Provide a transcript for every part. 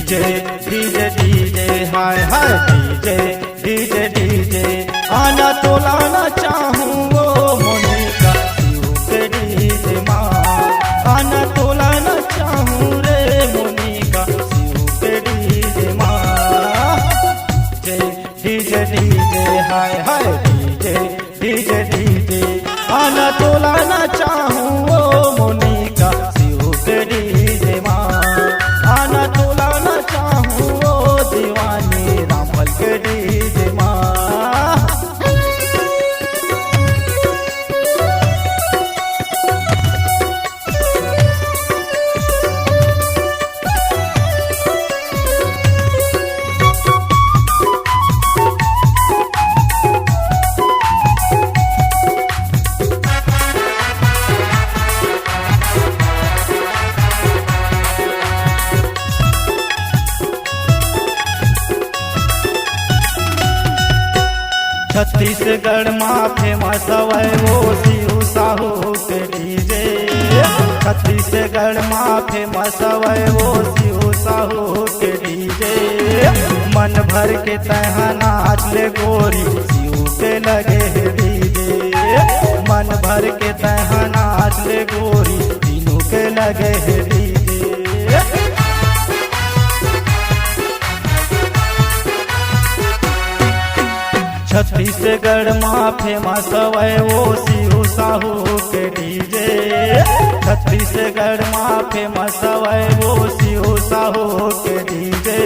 DJ DJ DJ हाय हाय DJ DJ DJ आना तोलाना चाहूँ वो मोनिका शिव के डीजे माँ आना तोलाना चाहूँ रे मोनिका शिव के डीजे माँ डीजे डीजे हाय हाय डीजे डीजे डीजे आना तोलाना चाहूँ वो मोनिका शिव के डीजे माँ आना तोलाना चाहूँ वो दीवानी रामफल के डीजे माँ छत्तीसगढ़ में फेमस है वो शिव साहू के डीजे छत्तीसगढ़ में फेमस है वो शिव साहू के डीजे मन भर के तहा नाच ले गोरी शिव के लगे है डीजे मन भर के तहा नाच ले गोरी तीनों के लगे है डीजे छत्तीसगढ़ में फेमस है वो शिव साहू के डीजे छत्तीसगढ़ में फेमस है वो शिव साहू के डीजे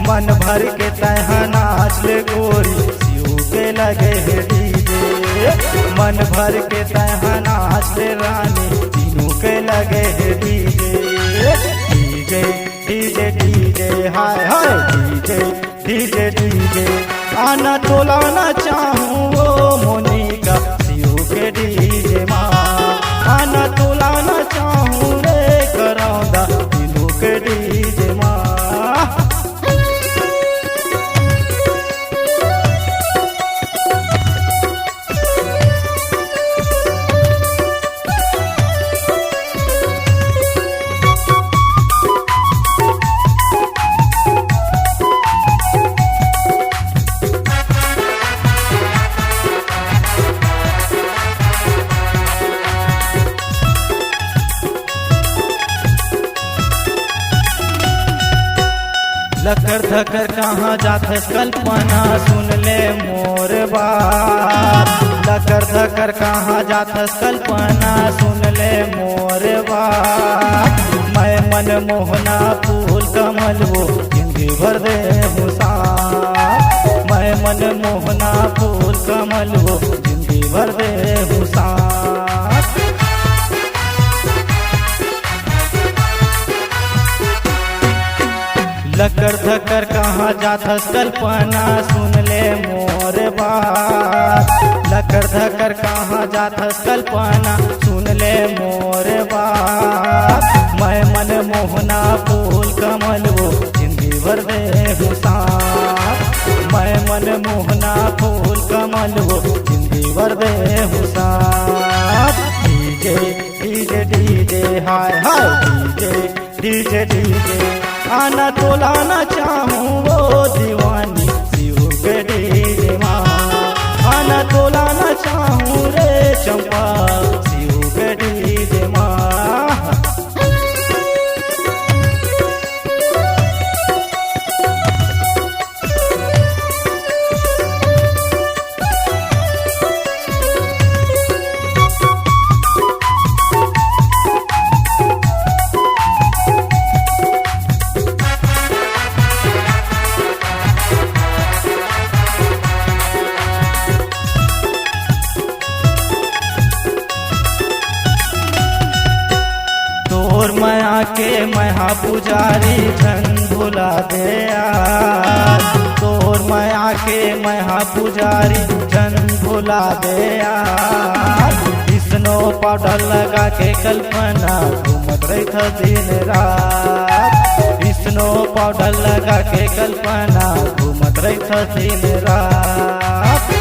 मन भर के तहा नाच ले गोरी शिव के लगे है डीजे मन भर के तहा नाच ले रानी तीनों के लगे है डीजे डीजे डीजे डीजे हाय हाय डीजे डीजे डीजे आना तोलाना चाहूँ वो मोनिका शिव के डीजे माँ आना तोलाना चाहूँ रे करौंदा तीनों के डीजे माँ लकर धकर कहाँ जाथस कल्पना सुन ले मोर बात लकर धकर कहाँ जाथस कल्पना सुन ले मोर बात मैं मन मोहना फूल कमल वो जिंदगी भर दे हुसार मैं मन मोहना फूल कमल वो जिंदगी भर दे हुसार लकर धकर कहाँ जाथस कल्पना सुन ले मोर बात लकर धकर कहाँ जाथस कल्पना सुन ले मोर बात मैं मन मोहना फूल कमल वो जिंदगी भर दे हुसार मैं मन मोहना फूल कमल वो जिंदगी भर दे हुसार डीजे डीजे डीजे हाय हाय डीजे डीजे डीजे आना तोलाना चाहूँ वो दीवानी शिव के डीजे माँ आना तोलाना चाहूँ रे चंपा शिव के डीजे माँ माया के महा पुजारी झन भुला दे यार तोर माया के महा पुजारी झन भुला दे यार स्नो पाउडर लगा के कल्पना घूमत रही था दिन रात स्नो पाउडर लगा के कल्पना घूमत रही था दिन रात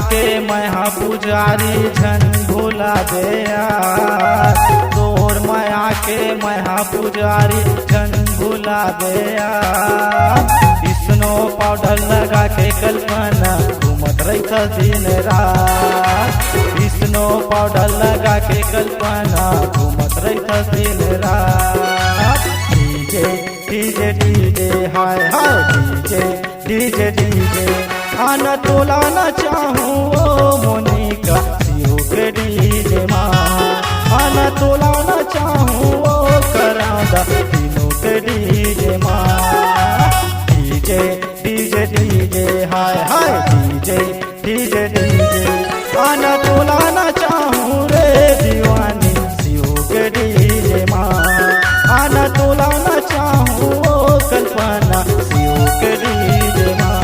के महा पुजारी झन भुला दे यार, तोर माया के महा पुजारी झन भुला दे यार। स्नो पाउडर लगा के कल्पना घूमत रही दिन रात, स्नो पाउडर लगा के कल्पना घूमत रही दिन रात। डीजे डीजे डीजे हाय हाय डीजे डीजे डीजे आना तोला ना चाहूँ ओ मोनिका शिव के डीजे माँ, आना तोला ना चाहूँ ओ करादा तीनों के डीजे माँ। डीजे डीजे डीजे हाय हाय डीजे डीजे डीजे आना तोला ना चाहूँ रे दीवानी शिव के डीजे माँ, आना तोला ना चाहूँ ओ कल्पना शिव के डीजे माँ,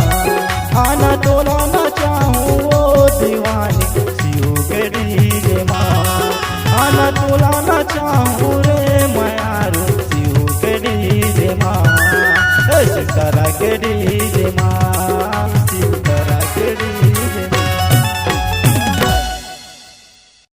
आना तोला ना चाहूँ ओ दीवानी शिव के डीजे माँ, आना तोला ना चाहूँ रे मायारू शिव के डीजे माँ। करा के